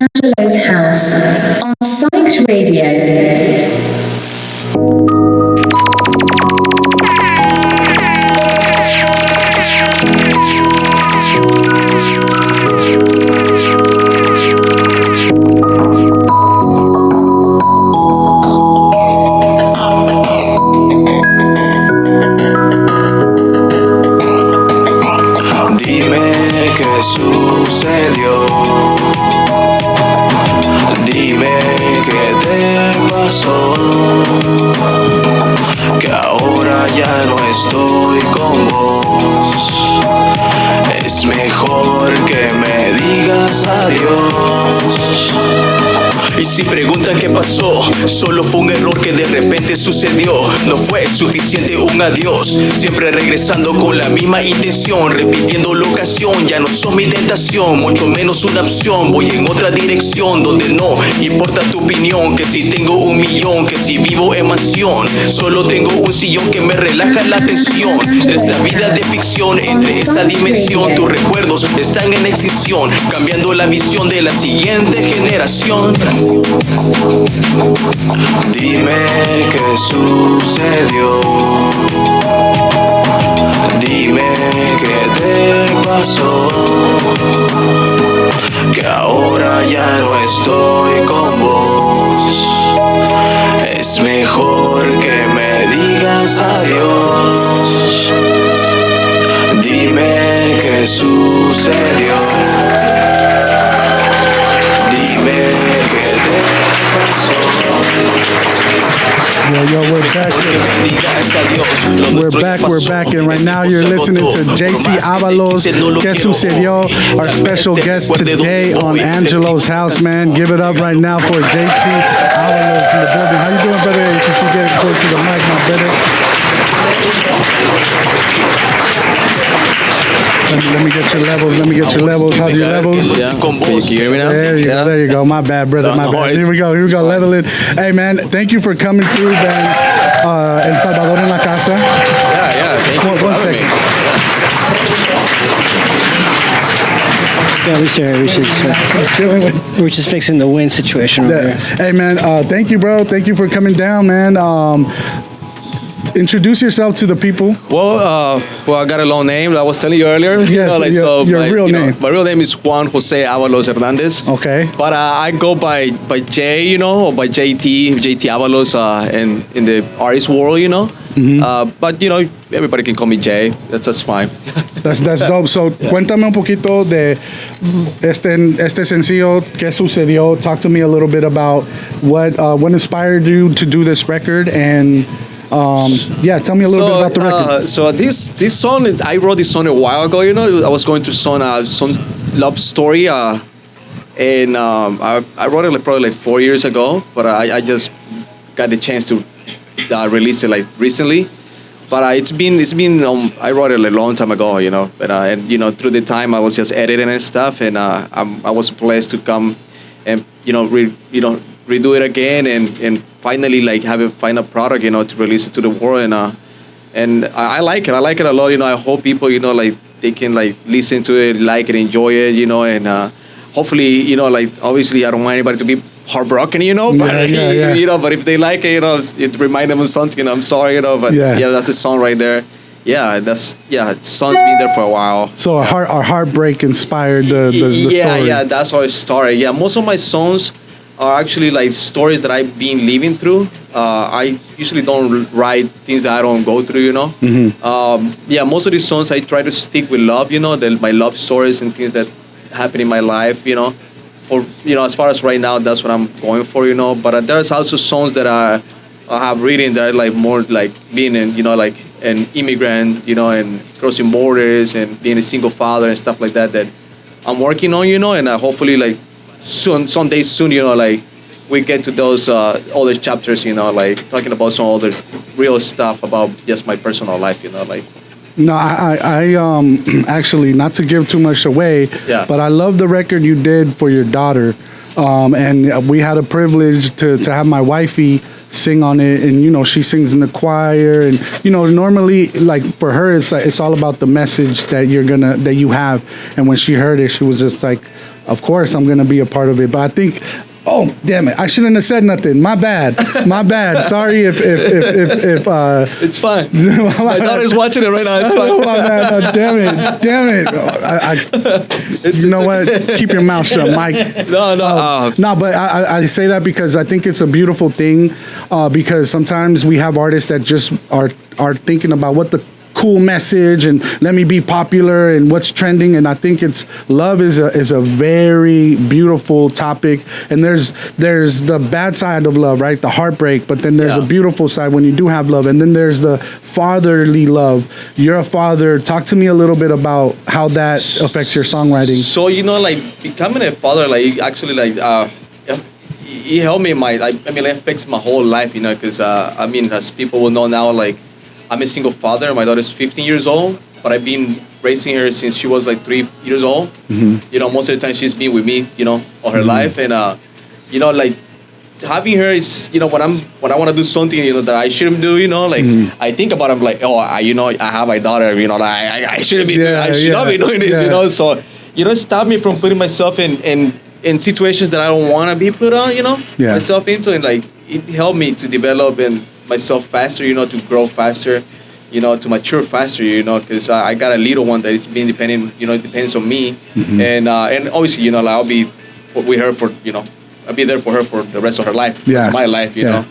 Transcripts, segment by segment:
Angelos House on Psyched Radio. Sucedió. Dime qué te pasó, que ahora ya no estoy con vos. Es mejor que me digas adiós. Y si preguntan qué pasó, solo fue un error que de repente sucedió. No fue suficiente un adiós, siempre regresando con la misma intención, repitiendo la ocasión. Ya no son mi tentación, mucho menos una opción. Voy en otra dirección donde no importa tu opinión, que si tengo 1.000.000, que si vivo en mansión. Solo tengo un sillón que me relaja la tensión. Esta vida de ficción, entre esta dimensión, tus recuerdos están en extinción, cambiando la visión de la siguiente generación. Dime qué sucedió. Dime qué te pasó, que ahora ya no estoy con vos. Es mejor que me digas adiós. Dime qué sucedió. Yo, we're back. We're back, and right now you're listening to JT Avalos, Que Sucedió, our special guest today on Angelos House, man. Give it up right now for JT Avalos in the building. How you doing, brother? If you can get close to the mic, my brother. Let me get your levels. How's your levels? Yeah. Can you hear me now? There you go. My bad, brother. My bad. Here we go. Level it. Hey, man, thank you for coming through, man. El Salvador en la casa. Yeah. Thank you. One second. Yeah, we're just fixing the wind situation over here. Hey, man, thank you, bro. Thank you for coming down, man. Introduce yourself to the people. Well, I got a long name. I was telling you earlier. Yes, your real name. My real name is Juan Jose Avalos Hernandez. Okay. But I go by J, or by JT Avalos in the artist world, Mm-hmm. But everybody can call me Jay. That's fine. That's dope. So, cuéntame un poquito de este sencillo, ¿qué sucedió? Talk to me a little bit about what inspired you to do this record, and tell me a little bit about the record. So this song, I wrote this song a while ago. I was going through some love story, and I wrote it probably 4 years ago, but I just got the chance to release it recently. But it's been I wrote it a long time ago, But and through the time I was just editing and stuff, and I was blessed to come and redo it again and finally have a final product, to release it to the world, and I like it. I like it a lot. I hope people, they can listen to it, like it, enjoy it, and hopefully, obviously I don't want anybody to be heartbroken, but but if they like it, it reminds them of something. I'm sorry, but that's the song right there. Yeah, the song's been there for a while. So our heartbreak inspired the story. Yeah, that's how it started. Yeah, most of my songs are actually stories that I've been living through. I usually don't write things that I don't go through, Mm-hmm. Most of these songs I try to stick with love, my love stories and things that happen in my life, For as far as right now, that's what I'm going for, But there's also songs that I have written that are more being an immigrant, and crossing borders and being a single father and stuff like that I'm working on, and hopefully someday soon, we get to those other chapters, talking about some other real stuff about just my personal life, No, I actually, not to give too much away, but I love the record you did for your daughter, and we had a privilege to have my wifey sing on it, and she sings in the choir, and normally for her it's all about the message that you have, and when she heard it, she was just of course I'm gonna be a part of it. But I think, oh damn it, I shouldn't have said nothing. My bad. Sorry if It's fine. My daughter's watching it right now. It's Oh, fine. my bad. No, damn it. You know what? Keep your mouth shut, Mike. No. No, but I say that because I think it's a beautiful thing. Because sometimes we have artists that just are thinking about what the cool message and let me be popular and what's trending. And I think love is a very beautiful topic. And there's the bad side of love, right? The heartbreak. But then there's a beautiful side when you do have love. And then there's the fatherly love. You're a father. Talk to me a little bit about how that affects your songwriting. So, like becoming a father, like actually like, he helped me in it affects my whole life, because, as people will know now, like, I'm a single father. My daughter's 15 years old, but I've been raising her since she was like 3 years old. Mm-hmm. Most of the time she's been with me, all her life. And, like having her is, when I want to do something, that I shouldn't do, I think about it, I'm like, I have my daughter, I shouldn't be doing, I should not be doing this, So, stop me from putting myself in situations that I don't want to be put on, myself into. And like, it helped me to develop and myself faster, to grow faster, to mature faster, because I got a little one that is being dependent, it depends on me. Mm-hmm. And obviously, like I'll be with her for, I'll be there for her for the rest of her life, the rest of my life, you know.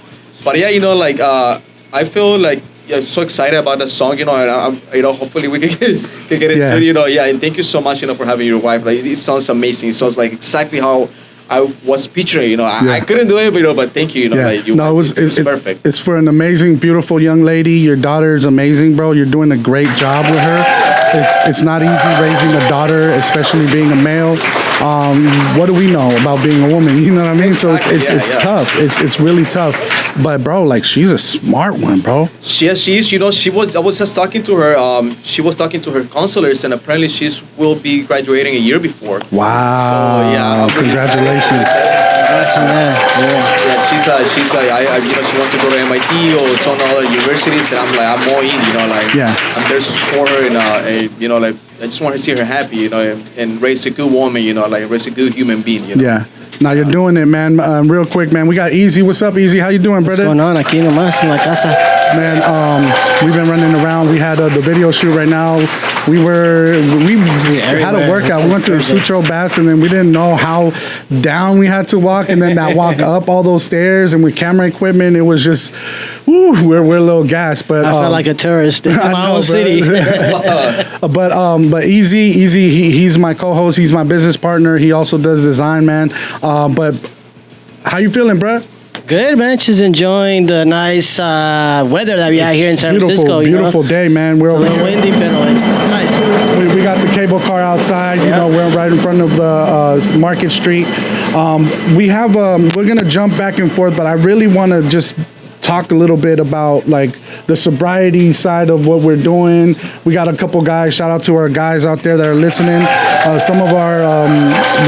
But yeah, like I feel like so excited about the song, and I'm, hopefully we can get it soon, and thank you so much, for having your wife. Like it sounds amazing. It sounds like exactly how I was picturing, I couldn't do it, but thank you, like you. No, it's perfect. It's for an amazing, beautiful young lady. Your daughter is amazing, bro. You're doing a great job with her. It's not easy raising a daughter, especially being a male. What do we know about being a woman? You know what I mean? Exactly. So it's tough. It's really tough. But bro, like she's a smart one, bro. She is. I was just talking to her. She was talking to her counselors, and apparently will be graduating a year before. Wow. So yeah, Congratulations. Congrats on that. Yeah, she's like, she wants to go to MIT or some other universities, and I'm like, I'm all in, I'm there to support her, and like I just want to see her happy, and raise a good woman, like raise a good human being, Yeah. Now you're doing it, man. Real quick, man. We got Easy. What's up, Easy? How you doing, brother? What's going on? Aquí nomás en la casa. Man, we've been running around. We had the video shoot right now. We had a workout. We went to Sutro Baths, and then we didn't know how down we had to walk, and then that walk up all those stairs, and with camera equipment, it was just, we're a little gassed. But I felt like a tourist in my own city. But Easy, he's my co-host. He's my business partner. He also does design, man. But how you feeling, bro? Good, man. She's enjoying the nice weather that we have here in San Francisco. Beautiful day, man. We're a little windy, but nice. We got the cable car outside. We're right in front of the Market Street. We're gonna jump back and forth, but I really want to just talk a little bit about like the sobriety side of what we're doing. We got a couple guys. Shout out to our guys out there that are listening. Some of our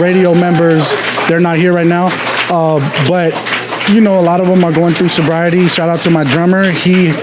radio members, they're not here right now, but a lot of them are going through sobriety. Shout out to my drummer. He's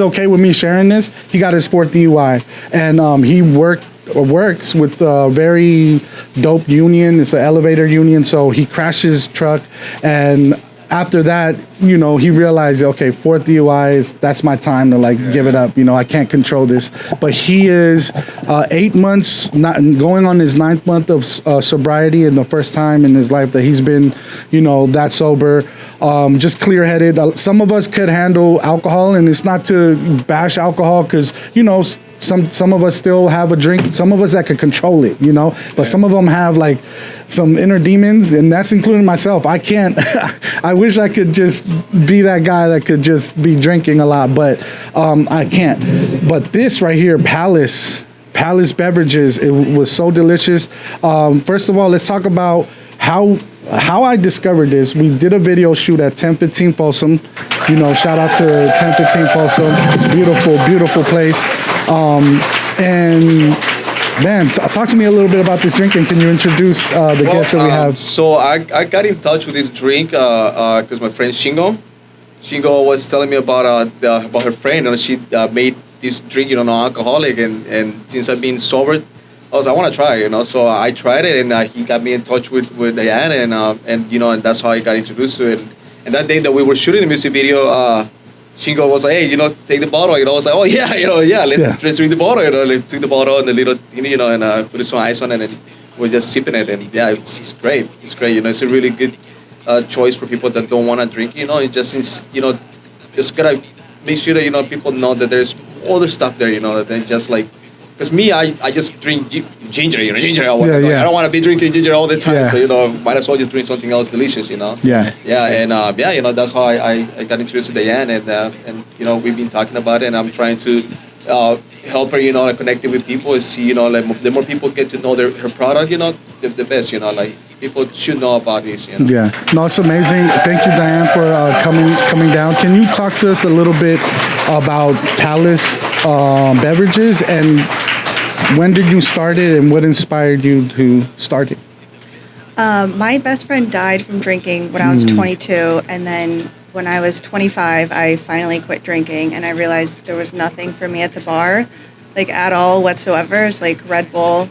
okay with me sharing this. He got his 4th DUI, and he works with a very dope union. It's an elevator union. So he crashed his truck, and after that, he realized, okay, 4th DUI that's my time to give it up. I can't control this. But he is 8 months, going on his 9th month of sobriety, and the first time in his life that he's been, that sober, just clear-headed. Some of us could handle alcohol, and it's not to bash alcohol because, some of us still have a drink. Some of us that could control it, but some of them have like some inner demons, and that's including myself. I can't. I wish I could just be that guy that could just be drinking a lot, but I can't. But this right here, Palace Beverages, it was so delicious. First of all, let's talk about how I discovered this. We did a video shoot at 1015 Folsom. Shout out to 1015 Folsom. Beautiful place. And man, talk to me a little bit about this drink, and can you introduce the guests that we have? So I got in touch with this drink because my friend Shingo was telling me about her friend, and she made this drink, non-alcoholic, and since I've been sober I was, I want to try, So I tried it, and he got me in touch with Diane, and and that's how I got introduced to it. And that day that we were shooting the music video, Shingo was like, hey, take the bottle. I was like, oh yeah, let's drink the bottle. Let's drink the bottle and the little, and put some ice on it, and we're just sipping it, and yeah, it's great. It's great. It's a really good choice for people that don't want to drink. It just gotta make sure that people know that there's other stuff there. That they just like. Because me, I just drink ginger, ginger. I don't want to be drinking ginger all the time. So, might as well just drink something else delicious, Yeah. Yeah, and that's how I got introduced to Diane, and we've been talking about it, and I'm trying to help her, connecting with people and see, the more people get to know her product, the best, like people should know about this, Yeah, no, it's amazing. Thank you, Diane, for coming down. Can you talk to us a little bit about Palace Beverages, and when did you start it, and what inspired you to start it? My best friend died from drinking when I was 22, and then when I was 25, I finally quit drinking, and I realized there was nothing for me at the bar, like at all whatsoever. It's like Red Bull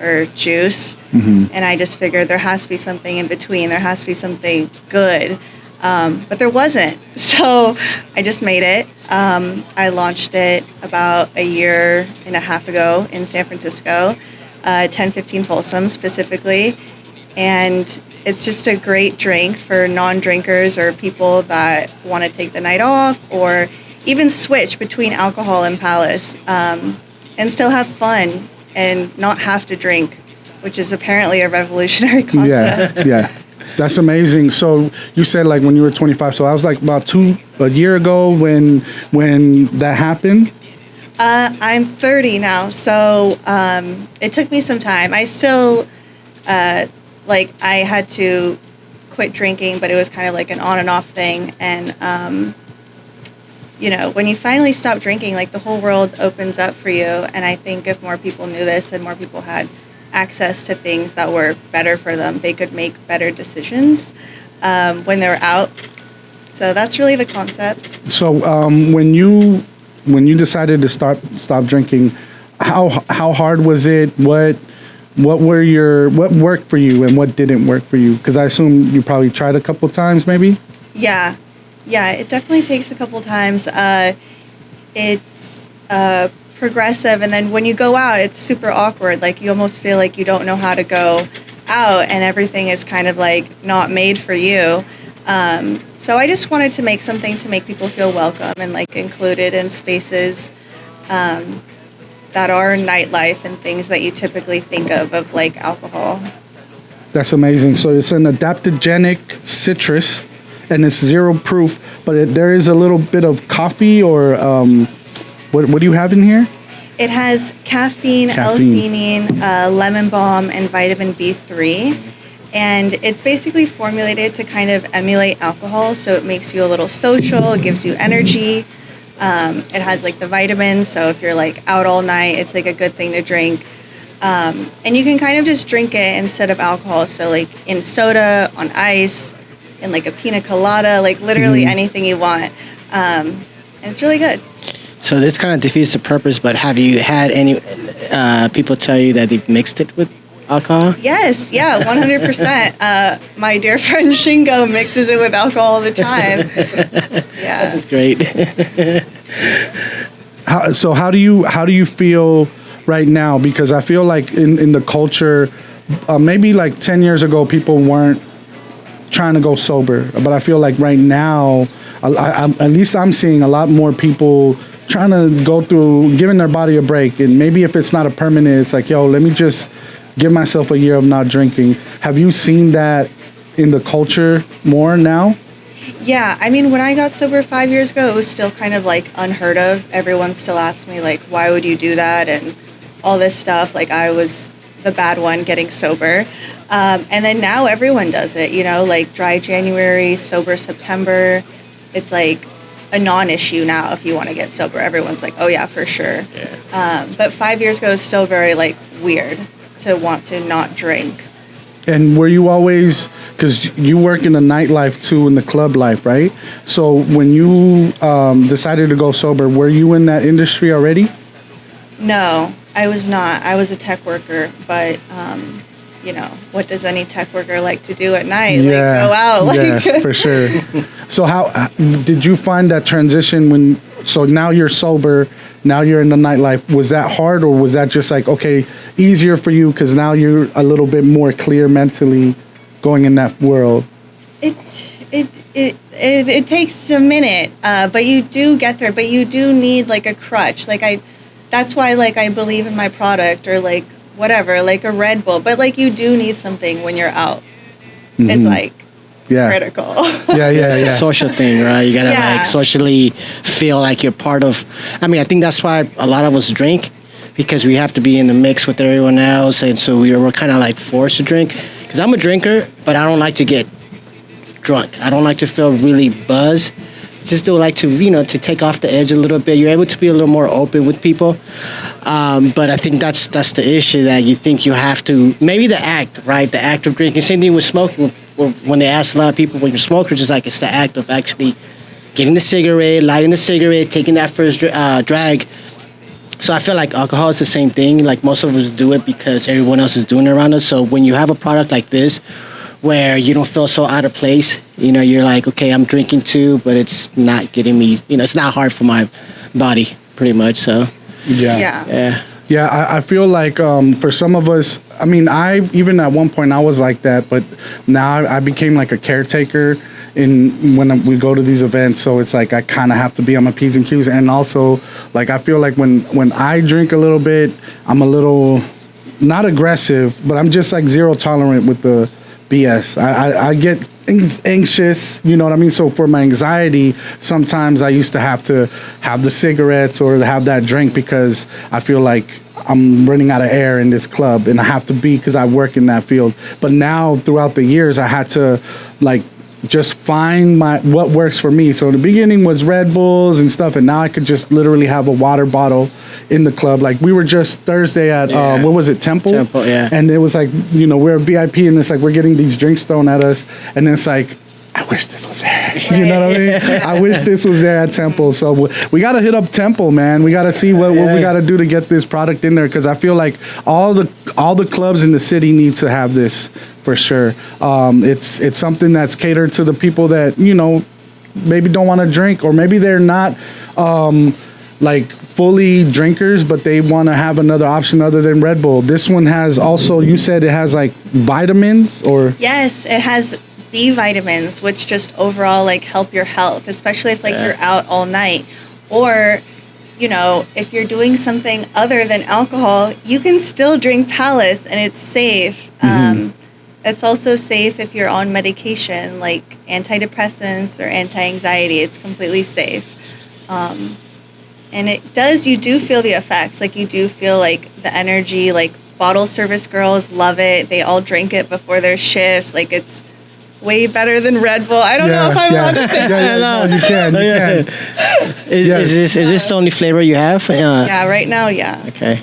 or juice, and I just figured there has to be something in between. There has to be something good, but there wasn't. So I just made it. I launched it about a year and a half ago in San Francisco, 1015 Folsom specifically, and it's just a great drink for non-drinkers or people that want to take the night off or even switch between alcohol and Palace, and still have fun and not have to drink, which is apparently a revolutionary concept. Yeah. That's amazing. So you said like when you were 25, so I was like about a year ago when that happened. I'm 30 now, so it took me some time. I still, I had to quit drinking, but it was kind of like an on and off thing. And, when you finally stop drinking, like the whole world opens up for you. And I think if more people knew this and more people had access to things that were better for them, they could make better decisions when they're out. So that's really the concept. So when you decided to stop drinking, how hard was it? What worked for you and what didn't work for you? Because I assume you probably tried a couple times, maybe. Yeah, it definitely takes a couple times. It's progressive, and then when you go out, it's super awkward. Like you almost feel like you don't know how to go out, and everything is kind of like not made for you. So I just wanted to make something to make people feel welcome and like included in spaces that are nightlife and things that you typically think of like alcohol. That's amazing. So it's an adaptogenic citrus, and it's 0 proof, but there is a little bit of coffee or what do you have in here? It has caffeine. L-theanine, lemon balm, and vitamin B3. And it's basically formulated to kind of emulate alcohol, so it makes you a little social, it gives you energy. It has like the vitamins, so if you're like out all night, it's like a good thing to drink. And you can kind of just drink it instead of alcohol, so like in soda, on ice, in like a pina colada, like literally anything you want. And it's really good. So this kind of defeats the purpose, but have you had any people tell you that they've mixed it with alcohol? Yes, yeah, 100%. My dear friend Shingo mixes it with alcohol all the time. Yeah. That's great. How do you feel right now? Because I feel like in the culture, maybe like 10 years ago, people weren't trying to go sober. But I feel like right now, at least I'm seeing a lot more people trying to go through, giving their body a break. And maybe if it's not a permanent, it's like, yo, let me just give myself a year of not drinking. Have you seen that in the culture more now? Yeah, I mean, when I got sober 5 years ago, it was still kind of like unheard of. Everyone still asked me like, why would you do that? And all this stuff. Like I was the bad one getting sober. And then now everyone does it, like dry January, sober September. It's like a non-issue now if you want to get sober. Everyone's like, oh yeah, for sure. Yeah. But 5 years ago is still very like weird to want to not drink. And were you always, because you work in the nightlife too, in the club life, right? So when you decided to go sober, were you in that industry already? No, I was not. I was a tech worker, but you know, what does any tech worker like to do at night? Like go out, like yeah, for sure. So how did you find that transition when? So now you're sober, now you're in the nightlife. Was that hard, or was that just like okay, easier for you because now you're a little bit more clear mentally going in that world? It takes a minute, but you do get there. But you do need like a crutch. That's why like I believe in my product or like whatever, like a Red Bull. But like you do need something when you're out. Mm-hmm. It's like critical. It's a social thing, right? You gotta like socially feel like you're part of. I mean, I think that's why a lot of us drink, because we have to be in the mix with everyone else, and so we're kind of like forced to drink. Because I'm a drinker, but I don't like to get drunk. I don't like to feel really buzzed. Just do like to, you know, to take off the edge a little bit. You're able to be a little more open with people. But I think that's the issue, that you think you have to, maybe the act, right? The act of drinking. Same thing with smoking. When they ask a lot of people when you're a smoker, just like it's the act of actually getting the cigarette, lighting the cigarette, taking that first drag. So I feel like alcohol is the same thing. Like most of us do it because everyone else is doing it around us. So when you have a product like this, where you don't feel so out of place, you know, you're like, okay, I'm drinking too, but it's not getting me, you know, it's not hard for my body, pretty much. So Yeah, I feel like for some of us, I mean, even at one point I was like that, but now I became like a caretaker when we go to these events. So it's like I kind of have to be on my P's and Q's. And also, like, I feel like when I drink a little bit, I'm a little, not aggressive, but I'm just like zero tolerant with the BS. I get anxious, you know what I mean? So for my anxiety, sometimes I used to have the cigarettes or have that drink because I feel like I'm running out of air in this club, and I have to be because I work in that field. But now throughout the years, I had to like just find what works for me. So in the beginning was Red Bulls and stuff, and now I could just literally have a water bottle in the club. Like we were just Thursday at what was it, Temple, and it was like, you know, we're a VIP, and it's like we're getting these drinks thrown at us, and it's like, I wish this was there. You know what I mean? I wish this was there at Temple. So we got to hit up Temple, man. We got to see what we got to do to get this product in there, because I feel like all the clubs in the city need to have this for sure. It's something that's catered to the people that, you know, maybe don't want to drink, or maybe they're not like fully drinkers, but they want to have another option other than Red Bull. This one has also, you said it has like vitamins, or? Yes, it has B vitamins, which just overall like help your health, especially if like you're out all night, or you know, if you're doing something other than alcohol, you can still drink Palace and it's safe. It's also safe if you're on medication like antidepressants or anti-anxiety. It's completely safe. And you do feel the effects. Like you do feel like the energy, like bottle service girls love it. They all drink it before their shifts. Like it's way better than Red Bull. I don't know if I'm allowed to say that. No, you can. Is this the only flavor you have? Yeah, right now, yeah. Okay.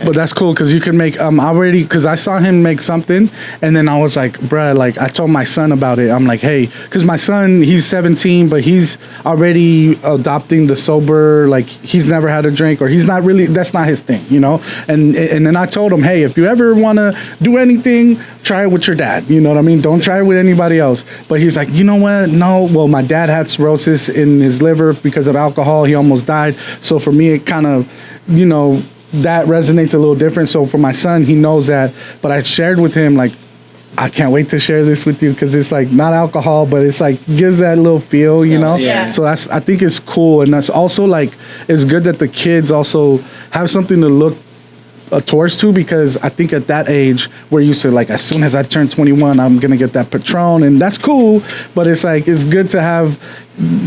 But that's cool because you can make already, because I saw him make something, and then I was like, bruh, like I told my son about it. I'm like, hey, because my son, he's 17, but he's already adopting the sober, like he's never had a drink, or he's not really, that's not his thing, you know? And then I told him, hey, if you ever want to do anything, try it with your dad, you know what I mean? Don't try it with anybody else. But he's like, you know what? No, well, my dad had cirrhosis in his liver because of alcohol. He almost died. So for me, it kind of, you know, that resonates a little different. So for my son, he knows that. But I shared with him, like, I can't wait to share this with you because it's like not alcohol, but it's like gives that little feel, you know? Yeah. So I think it's cool. And that's also like, it's good that the kids also have something to look towards to, because I think at that age we're used to like, as soon as I turn 21, I'm gonna get that Patron, and that's cool. But it's like, it's good to have,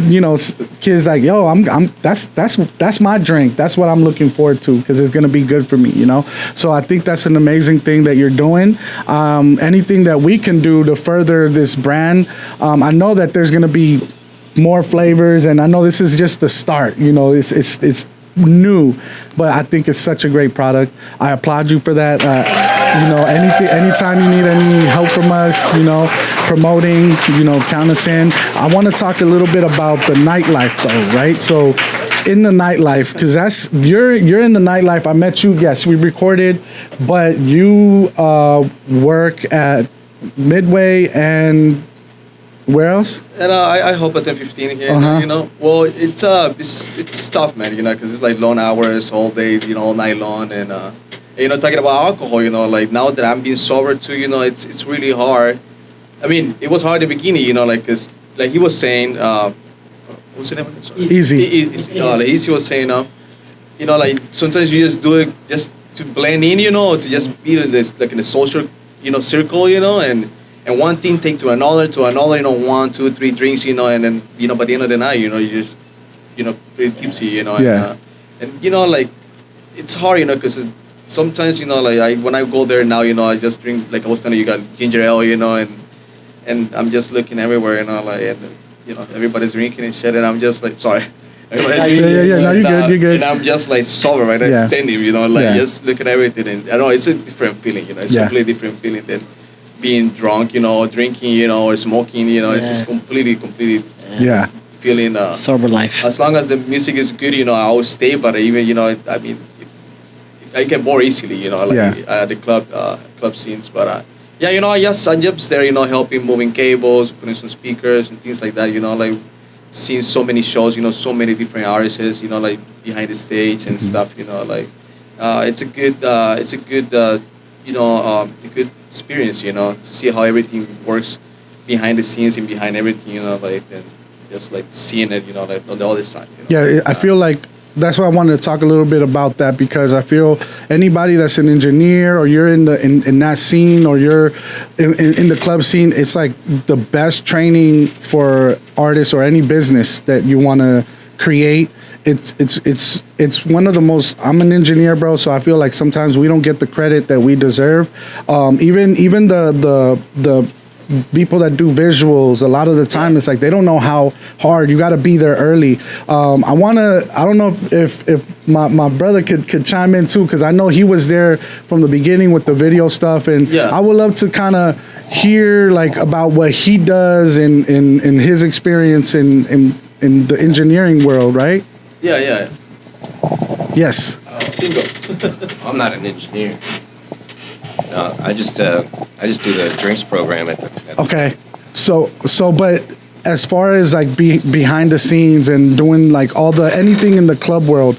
you know, kids like, yo, that's my drink. That's what I'm looking forward to, because it's gonna be good for me, you know. So I think that's an amazing thing that you're doing. Anything that we can do to further this brand, I know that there's gonna be more flavors, and I know this is just the start. You know, it's new, but I think it's such a great product. I applaud you for that. You know, anytime you need any help from us, you know, promoting, you know, count us in. I want to talk a little bit about the nightlife though, right? So in the nightlife, because you're in the nightlife. I met you. Yes, we recorded, but you work at Midway and where else? And I hope at 10:15 here. You know, well, it's tough, man. You know, because it's like long hours all day. You know, all night long, and you know, talking about alcohol. You know, like now that I'm being sober too. You know, it's really hard. I mean, it was hard at the beginning. You know, like because like he was saying. What's the name of it? Sorry. Easy. Like Easy was saying, you know, like sometimes you just do it just to blend in, you know, to just be in this like in a social, you know, circle, you know, and one thing take to another, you know, 1, 2, 3 drinks, you know, and then you know by the end of the night, you know, you just, you know, pretty tipsy, you know, and you know, like it's hard, you know, because sometimes, you know, like when I go there now, you know, I just drink like I was telling you, got ginger ale, you know, and I'm just looking everywhere, you know, like. And, you know, everybody's drinking and shit, and I'm just like, sorry. Everybody's drinking, No, you're good. And I'm just like sober right now, standing, you know, like just looking at everything. And I know it's a different feeling, you know, it's a completely different feeling than being drunk, you know, drinking, you know, or smoking, you know, it's just completely feeling. Sober life. As long as the music is good, you know, I will stay, but even, you know, I mean, I get bored easily, you know, like at the club scenes, but yeah, you know, I'm just there, you know, helping moving cables, putting some speakers and things like that, you know, like seeing so many shows, you know, so many different artists, you know, like behind the stage and stuff, you know, like it's a good, you know, a good experience, you know, to see how everything works behind the scenes and behind everything, you know, like and just like seeing it, you know, like all this time. You know? Yeah, I feel like. That's why I wanted to talk a little bit about that, because I feel anybody that's an engineer or you're in that scene or you're in the club scene, it's like the best training for artists or any business that you want to create. It's one of the most. I'm an engineer, bro, so I feel like sometimes we don't get the credit that we deserve. Even the people that do visuals, a lot of the time it's like they don't know how hard you got to be there early. I don't know if my brother could chime in too, because I know he was there from the beginning with the video stuff, and I would love to kind of hear like about what he does in his experience in the engineering world, right? Yeah. Yes. Bingo. I'm not an engineer. No, I just do the drinks program at the Okay, so but as far as like behind the scenes and doing like anything in the club world,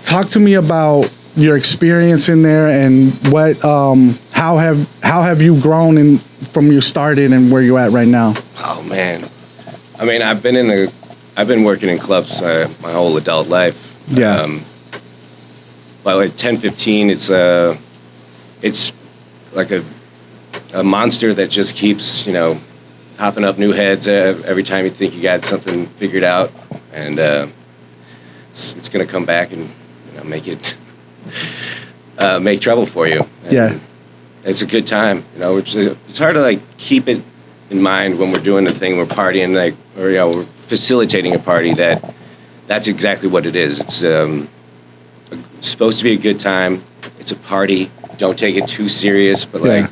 talk to me about your experience in there and what how have you grown from you started and where you're at right now? Oh man, I mean I've been working in clubs my whole adult life. Yeah. By like 10, 15, it's like a monster that just keeps, you know, hopping up new heads every time you think you got something figured out, and it's going to come back and, you know, make trouble for you. And it's a good time, you know. It's hard to like keep it in mind when we're doing the thing, we're partying, like, or you know, we're facilitating a party. That's exactly what it is. It's supposed to be a good time. It's a party. Don't take it too serious, but like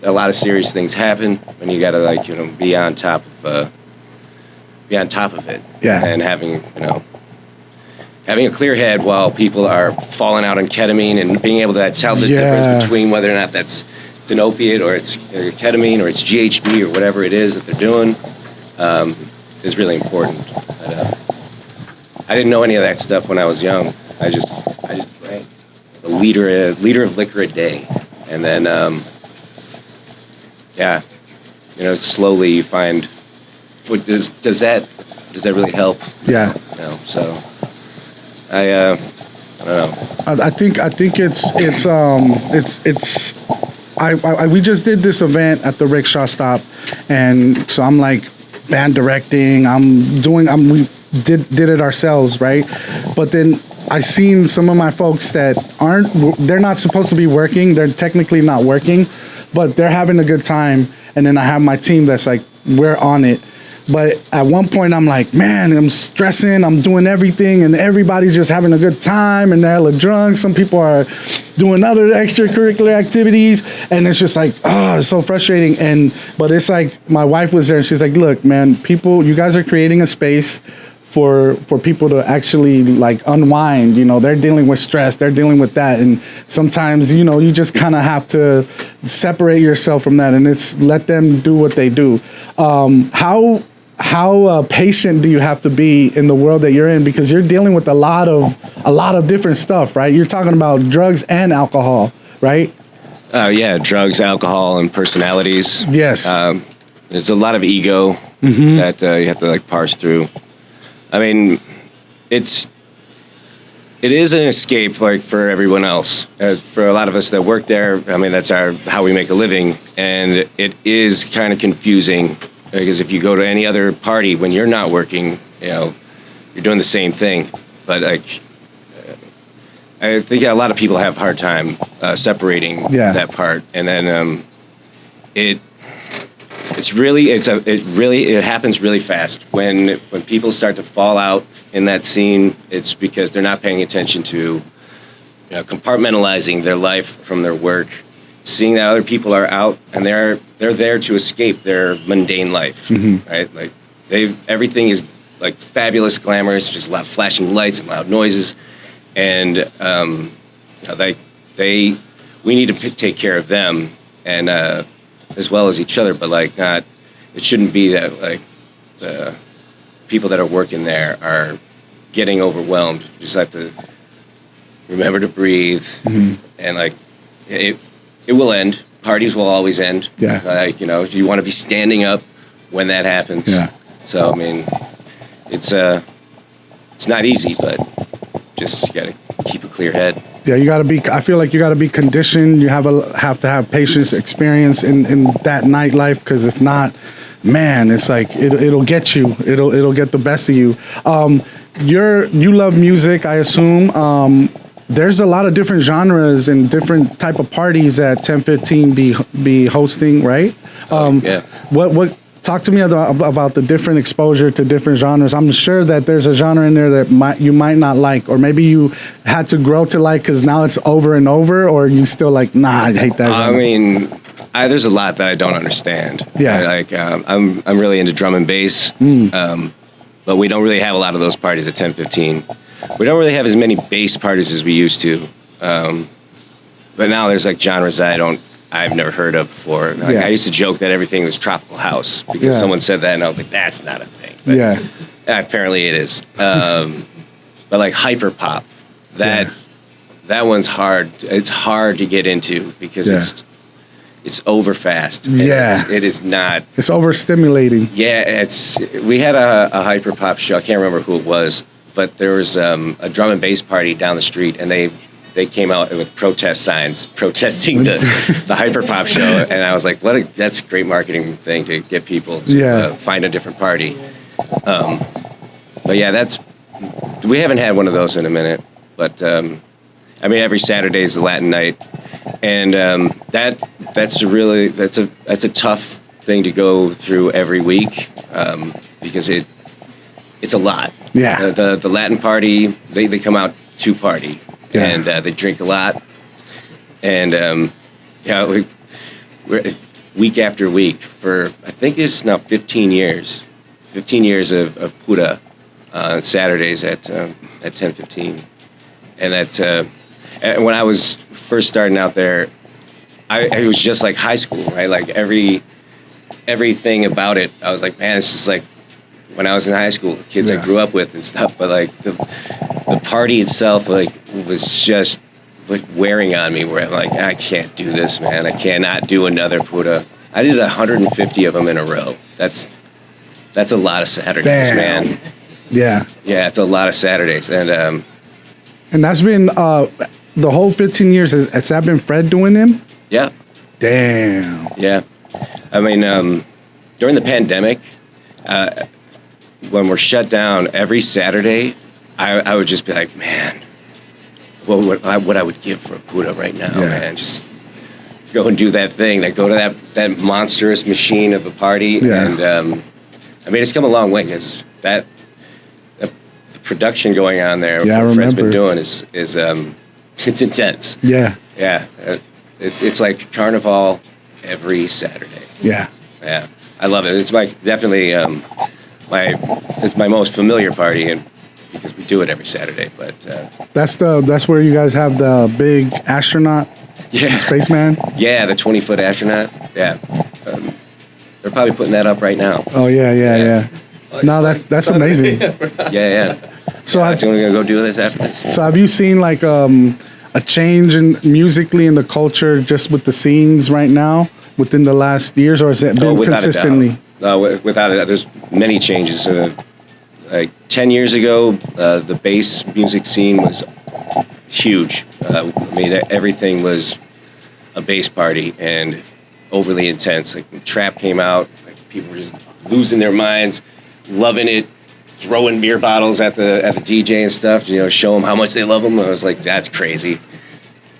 a lot of serious things happen when you gotta like, you know, be on top of it. Yeah. And having a clear head while people are falling out on ketamine and being able to tell the difference between whether or not it's an opiate or it's ketamine or it's GHB or whatever it is that they're doing is really important. But, I didn't know any of that stuff when I was young. I just drank a liter of liquor a day, and then you know, slowly you find does that really help? Yeah. You know, so I don't know. I think we just did this event at the rickshaw stop, and so I'm like band directing. We did it ourselves, right? But then I seen some of my folks that they're not supposed to be working. They're technically not working, but they're having a good time. And then I have my team that's like, we're on it. But at one point I'm like, man, I'm stressing, I'm doing everything, and everybody's just having a good time, and they're hella drunk. Some people are doing other extracurricular activities, and it's just like, it's so frustrating. But it's like, my wife was there, and she's like, look, man, you guys are creating a space for people to actually like unwind. You know, they're dealing with stress, they're dealing with that, and sometimes, you know, you just kind of have to separate yourself from that, and it's let them do what they do. How patient do you have to be in the world that you're in, because you're dealing with a lot of different stuff, right? You're talking about drugs and alcohol, right? Yeah, drugs, alcohol, and personalities. Yes. There's a lot of ego that you have to like parse through. I mean, it is an escape, like for everyone else. As for a lot of us that work there, I mean, that's how we make a living, and it is kind of confusing because if you go to any other party when you're not working, you know, you're doing the same thing. But like, I think a lot of people have a hard time separating that part, and then it happens really fast when people start to fall out in that scene. It's because they're not paying attention to, you know, compartmentalizing their life from their work, seeing that other people are out and they're there to escape their mundane life, right? Like everything is like fabulous, glamorous, just loud flashing lights and loud noises, and you know, we need to take care of them and as well as each other, but like not. It shouldn't be that like the people that are working there are getting overwhelmed. You just have to remember to breathe, and like it will end. Parties will always end. Yeah. Like, you know, you want to be standing up when that happens. Yeah. So I mean, it's not easy, but just you gotta keep a clear head. Yeah, you got to be. I feel like you got to be conditioned. You have to have patience, experience in that nightlife, because if not, man, it's like it'll get you. It'll get the best of you. You love music, I assume. There's a lot of different genres and different type of parties that 1015 be hosting, right? Yeah. What? Talk to me about the different exposure to different genres. I'm sure that there's a genre in there that you might not like, or maybe you had to grow to like because now it's over and over, or you still like, nah, I hate that genre. I mean, there's a lot that I don't understand. Yeah. Like I'm really into drum and bass, but we don't really have a lot of those parties at 1015. We don't really have as many bass parties as we used to. But now there's like genres that I've never heard of before. Like, I used to joke that everything was tropical house because someone said that, and I was like, that's not a thing. But apparently it is. But like hyper pop, that one's hard. It's hard to get into because it's over fast. It is not. It's overstimulating. Yeah, we had a hyper pop show. I can't remember who it was, but there was a drum and bass party down the street, and they came out with protest signs protesting the hyperpop show, and I was like, that's a great marketing thing to get people to find a different party. But yeah, we haven't had one of those in a minute, but I mean, every Saturday is the Latin night, and that's a tough thing to go through every week, because it's a lot. Yeah. The Latin party, they come out to party. And they drink a lot, and we're week after week for I think it's now 15 years of Pura on Saturdays at 10:15, and when I was first starting out there, it was just like high school, right? Like everything about it, I was like, man, it's just like when I was in high school, kids I grew up with and stuff, but like the party itself, like, was just like wearing on me, where I'm like, I can't do this, man. I cannot do another Pura. I did 150 of them in a row. That's a lot of Saturdays, man. Yeah. Yeah, it's a lot of Saturdays, and that's been the whole 15 years. Has that been Fred doing them? Yeah. Damn. Yeah. I mean, during the pandemic, when we're shut down every Saturday, I would just be like, man, what I would give for a Pura right now, man. Just go and do that thing, go to that monstrous machine of a party. And I mean, it's come a long way, because the production going on there, what Fred's been doing is it's intense. Yeah. It's like Carnival every Saturday. Yeah, I love it. It's definitely my it's my most familiar party, and because we do it every Saturday. But That's where you guys have the big astronaut, spaceman. Yeah, the 20-foot astronaut. Yeah, they're probably putting that up right now. Oh yeah. No, that's amazing. Yeah. So I'm gonna go do this after this. So have you seen like a change in musically in the culture just with the scenes right now within the last years, or has it been consistently? Without a doubt, there's many changes. Like 10 years ago, the bass music scene was huge. I mean, everything was a bass party and overly intense. Like when trap came out, like people were just losing their minds, loving it, throwing beer bottles at the DJ and stuff. You know, show them how much they love them. I was like, that's crazy.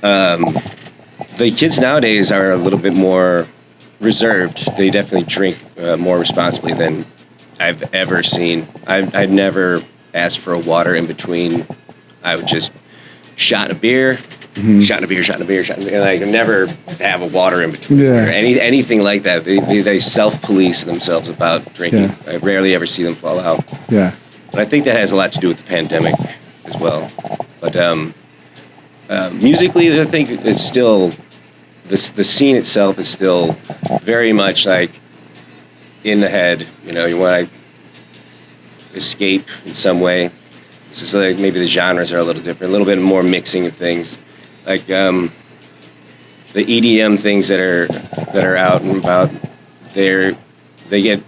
The kids nowadays are a little bit more reserved. They definitely drink more responsibly than I've ever seen. I've never asked for a water in between. I would just shot a beer, shot a beer. Like never have a water in between. Yeah. Or anything like that. They self-police themselves about drinking. Yeah. I rarely ever see them fall out. Yeah. But I think that has a lot to do with the pandemic as well. But musically, I think it's still the scene itself is still very much like in the head. You know, you want to escape in some way. It's just like maybe the genres are a little different, a little bit more mixing of things, like the EDM things that are out and about. They get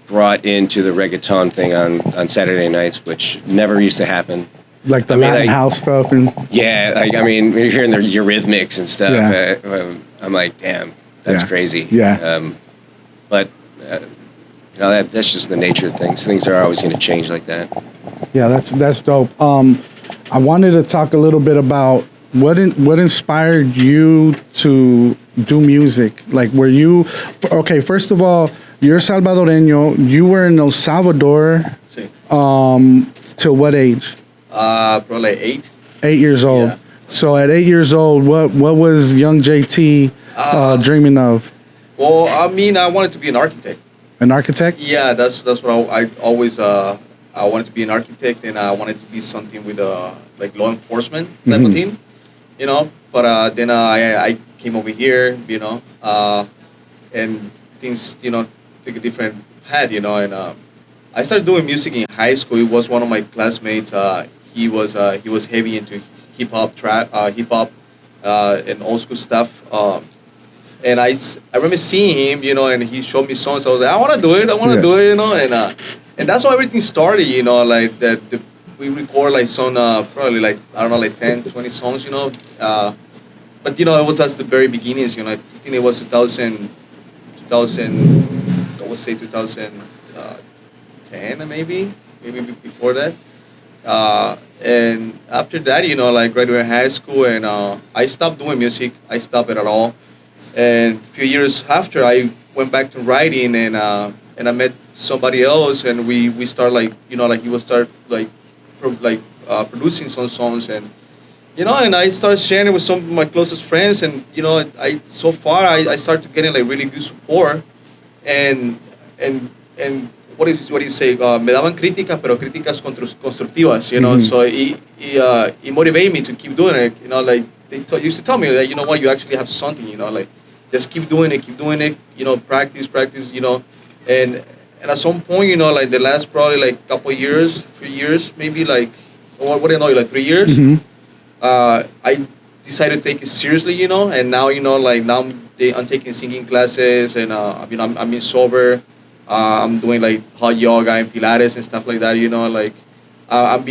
brought into the reggaeton thing on Saturday nights, which never used to happen. Like the Latin house stuff and yeah, like I mean, you're hearing the Eurythmics and stuff. Yeah. I'm like, damn, that's crazy. Yeah. But you know, that's just the nature of things. Things are always going to change like that. Yeah, that's dope. I wanted to talk a little bit about what inspired you to do music. Like, were you okay? First of all, you're Salvadoreño. You were in El Salvador. Till what age? Probably 8. 8 years old. Yeah. So at 8 years old, what was young JT dreaming of? Well, I mean, I wanted to be an architect. An architect? Yeah, that's what I always I wanted to be an architect, and I wanted to be something with like law enforcement type of thing, you know. But then I came over here, you know, and things, you know, took a different path, you know, and I started doing music in high school. It was one of my classmates. He was heavy into hip hop, and old school stuff. And I remember seeing him, you know, and he showed me songs. I was like, I want to do it, you know, and that's how everything started, you know, like we record like some, probably like, I don't know, like 10, 20 songs, you know, but, you know, it was at the very beginnings, you know, I think it was 2000, I would say 2010 maybe before that. And after that, you know, like graduated high school, and I stopped doing music. I stopped it at all. And a few years after, I went back to writing, and I met somebody else, and we start like, you know, like he would start like producing some songs, and you know, and I started sharing it with some of my closest friends, and you know, I started getting like really good support, and what do you say? Me daban críticas, pero críticas constructivas, you know. So it motivated me to keep doing it. You know, like they used to tell me that, you know what, you actually have something. You know, like just keep doing it. You know, practice. You know, and at some point, you know, like the last probably like couple years, 3 years, maybe like what do you know, like 3 years. I decided to take it seriously. You know, and now, you know, like now I'm taking singing classes, and you know, I'm being sober. I'm doing like hot yoga and Pilates and stuff like that, you know, like I'm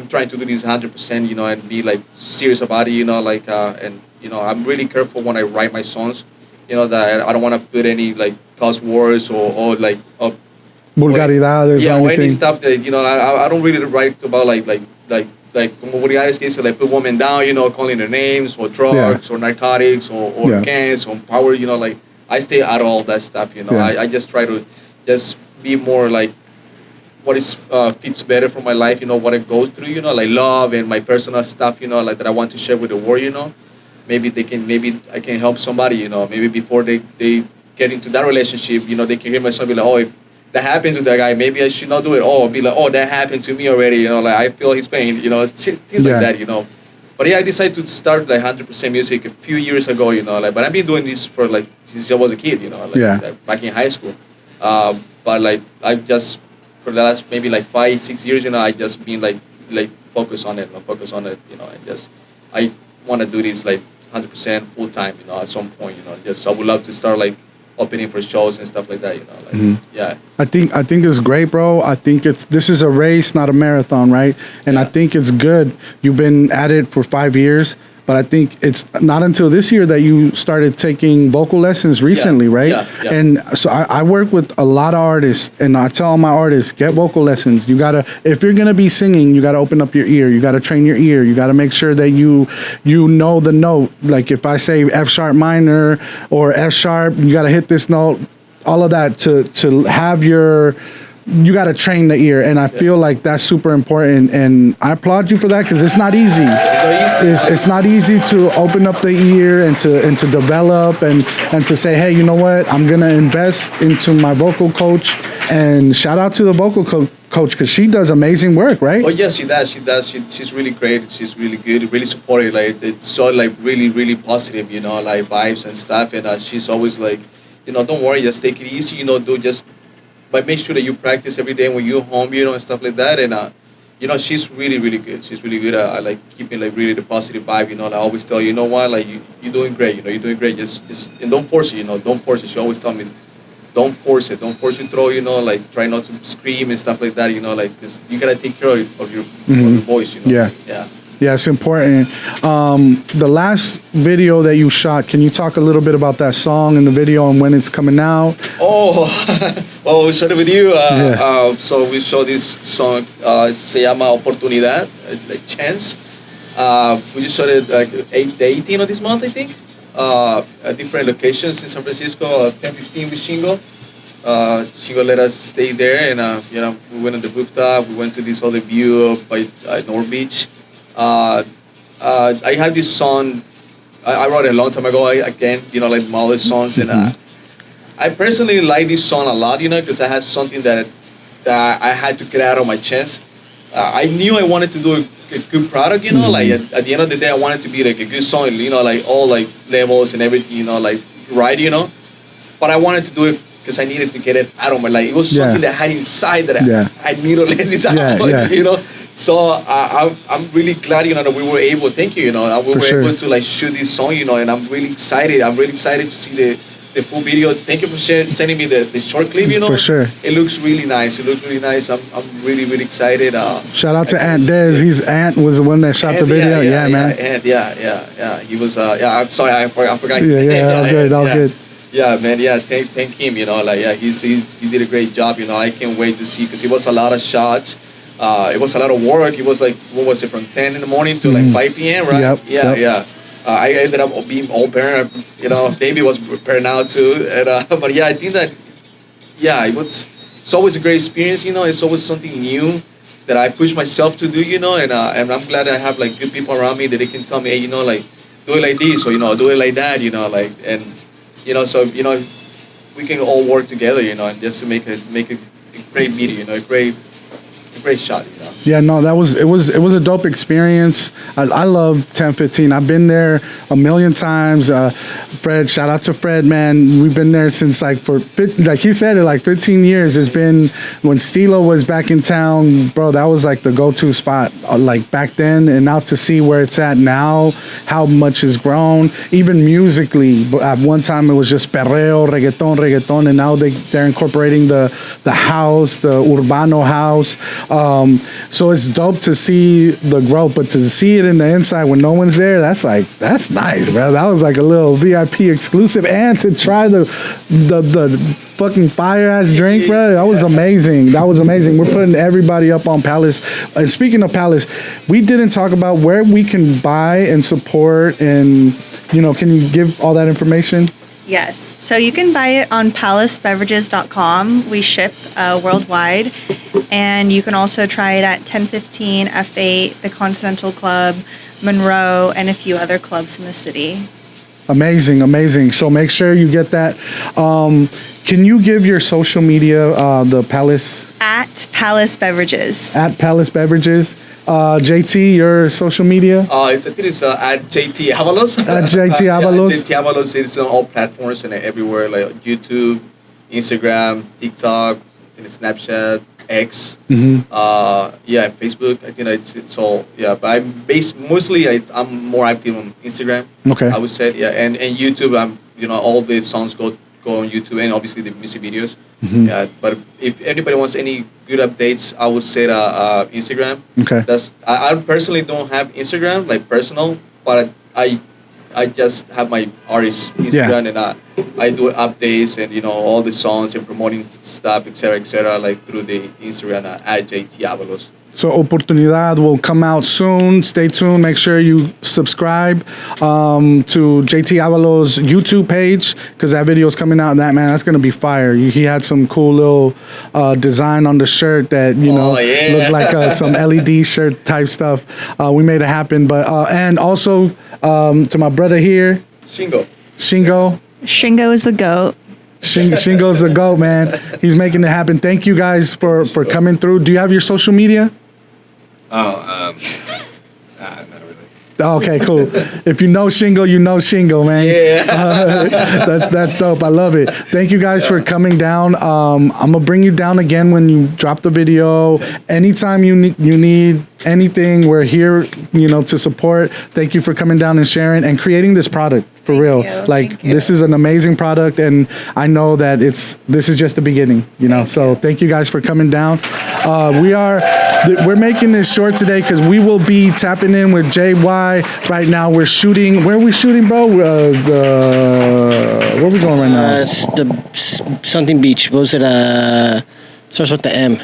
trying to do this 100%, you know, and be like serious about it, you know, like and you know, I'm really careful when I write my songs, you know, that I don't want to put any like cuss words or like vulgaridades, or any stuff that, you know, I don't really write about like como vulgaridades que like put women down, you know, calling their names, or drugs, or narcotics, or gangs, or power, you know, like I stay out of all that stuff, you know. I just try to just be more like what is fits better for my life, you know, what I go through, you know, like love and my personal stuff, you know, like that I want to share with the world, you know. Maybe I can help somebody, you know, maybe before they get into that relationship, you know, they can hear my song, be like, oh, that happens with that guy. Maybe I should not do it. Oh, be like, oh, that happened to me already. You know, like I feel his pain. You know, things like that. You know, but yeah, I decided to start like 100% music a few years ago. You know, like but I've been doing this for like since I was a kid. You know, like back in high school. But like I just for the last maybe like 5-6 years, you know, I just been like focus on it, you know, and just I want to do this like 100% full time, you know, at some point, you know, just I would love to start like opening for shows and stuff like that, you know, like yeah. I think it's great, bro. I think this is a race, not a marathon, right? And I think it's good. You've been at it for 5 years. But I think it's not until this year that you started taking vocal lessons recently, right? Yeah. And so I work with a lot of artists, and I tell all my artists, get vocal lessons. You gotta, if you're gonna be singing, you gotta open up your ear. You gotta train your ear. You gotta make sure that you know the note. Like if I say F sharp minor or F sharp, you gotta hit this note. All of that to have your. You got to train the ear, and I feel like that's super important, and I applaud you for that because it's not easy. It's not easy to open up the ear and to develop and to say, hey, you know what? I'm gonna invest into my vocal coach, and shout out to the vocal coach because she does amazing work, right? Oh yes, she does. She's really great. She's really good, really supportive. Like it's so like really positive, you know, like vibes and stuff. And she's always like, you know, don't worry, just take it easy, you know, but make sure that you practice every day when you're home, you know, and stuff like that. And, you know, she's really good. She's really good at like keeping like really the positive vibe, you know. Like, I always tell you, you know what, like you're doing great, you know, you're doing great. Just and don't force it, you know, don't force it. She always tell me, don't force it, don't force your throat, you know, like try not to scream and stuff like that, you know, like cause you gotta take care of your voice, you know. Yeah. Yeah, it's important. The last video that you shot, can you talk a little bit about that song and the video and when it's coming out? Oh, well, we shot it with you. So we showed this song, se llama Oportunidad, like chance. We just shot it like the 18th of this month, I think. At different locations in San Francisco, 10:15 with Shingo. Shingo let us stay there, and you know, we went on the rooftop. We went to this other view by North Beach. I had this song. I wrote it a long time ago. Again, you know, like my other songs, and I personally like this song a lot, you know, because I had something that I had to get out of my chest. I knew I wanted to do a good product, you know, like at the end of the day, I wanted to be like a good song, you know, like all like levels and everything, you know, like right, you know. But I wanted to do it because I needed to get it out of my life. It was something that I had inside that I need to let this out, you know. So I'm really glad, you know, that we were able. Thank you, you know, we were able to like shoot this song, you know, and I'm really excited. I'm really excited to see the full video. Thank you for sending me the short clip, you know. For sure. It looks really nice. I'm really excited. Shout out to Aunt Des. Aunt was the one that shot the video. Yeah, man. Aunt, yeah. He was. I'm sorry, I forgot. Yeah, all good. Yeah, man. Yeah, thank him. You know, like he did a great job. You know, I can't wait to see because it was a lot of shots. It was a lot of work. It was like, what was it, from 10 in the morning to like 5 p.m., right? Yep. I ended up being all burned. You know, baby was burned out too. And, but yeah, I think that, it's always a great experience, you know. It's always something new that I push myself to do, you know. And I'm glad I have like good people around me that they can tell me, hey, you know, like, do it like this or, you know, do it like that, you know, like, and, you know, so, you know, we can all work together, you know, and just to make a great video, you know, a great shot, you know. Yeah, no, it was a dope experience. I love 1015. I've been there a million times. Fred, shout out to Fred, man. We've been there since like he said it, like 15 years. It's been when Stylo was back in town, bro. That was like the go-to spot, like back then. And now to see where it's at now, how much has grown, even musically. At one time it was just perreo, reggaeton, and now they're incorporating the house, the urbano house. So it's dope to see the growth, but to see it in the inside when no one's there, that's nice, bro. That was like a little VIP exclusive, and to try the fucking fire ass drink, bro. That was amazing. We're putting everybody up on Palace. And speaking of Palace, we didn't talk about where we can buy and support, and you know, can you give all that information? Yes. So you can buy it on palacebeverages.com. We ship worldwide. And you can also try it at 1015, F8, the Continental Club, Monroe, and a few other clubs in the city. Amazing. So make sure you get that. Can you give your social media, the Palace? At Palace Beverages. At Palace Beverages. JT, your social media? I think it's at JT Avalos. At JT Avalos. JT Avalos is on all platforms and everywhere, like YouTube, Instagram, TikTok, Snapchat, X. Facebook. I think it's all. Yeah, but I'm more active on Instagram. Okay. I would say, yeah, and YouTube. All the songs go on YouTube, and obviously the music videos. Yeah, but if anybody wants any good updates, I would say Instagram. Okay. I personally don't have Instagram, like personal, but I just have my artist Instagram, and I do updates and all the songs and promoting stuff, etc., like through the Instagram at JT Avalos. So Oportunidad will come out soon. Stay tuned. Make sure you subscribe to JT Avalos' YouTube page, because that video is coming out. That's gonna be fire. He had some cool little design on the shirt that looked like some LED shirt type stuff. We made it happen. But and also to my brother here, Shingo. Shingo is the GOAT. Shingo's the GOAT, man. He's making it happen. Thank you guys for coming through. Do you have your social media? Not really. Okay, cool. If you know Shingo, you know Shingo, man. Yeah. That's dope. I love it. Thank you guys for coming down. I'm gonna bring you down again when you drop the video. Anytime you need anything, we're here, to support. Thank you for coming down and sharing and creating this product. For real. Thank you. This is an amazing product, and I know that this is just the beginning, So thank you guys for coming down. We're making this short today because we will be tapping in with JY right now. We're shooting. Where are we shooting, bro? Where are we going right now? It's something beach. What was it? Starts with the M.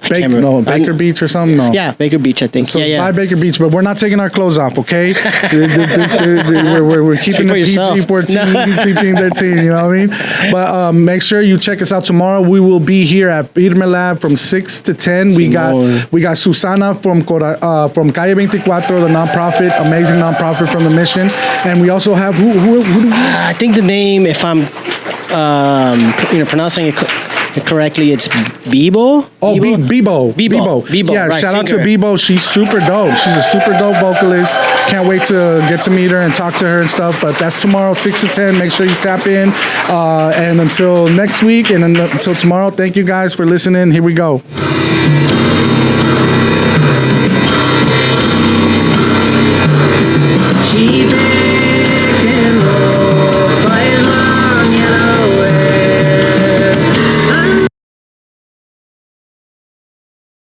Baker Beach or something? No. Yeah, Baker Beach, I think. So it's by Baker Beach, but we're not taking our clothes off, okay? We're keeping it PG-14, PG-13, you know what I mean? But make sure you check us out tomorrow. We will be here at FIRMELAB from 6 to 10. We got Susana from Calle 24, the nonprofit, amazing nonprofit from the mission. And we also have, who do we have? I think the name, if I'm pronouncing it correctly, it's Bebo. Bebo. Yeah, right, shout out to singer. Bebo. She's super dope. She's a super dope vocalist. Can't wait to get to meet her and talk to her and stuff. But that's tomorrow, 6 to 10. Make sure you tap in. And until next week and until tomorrow, thank you guys for listening. Here we go.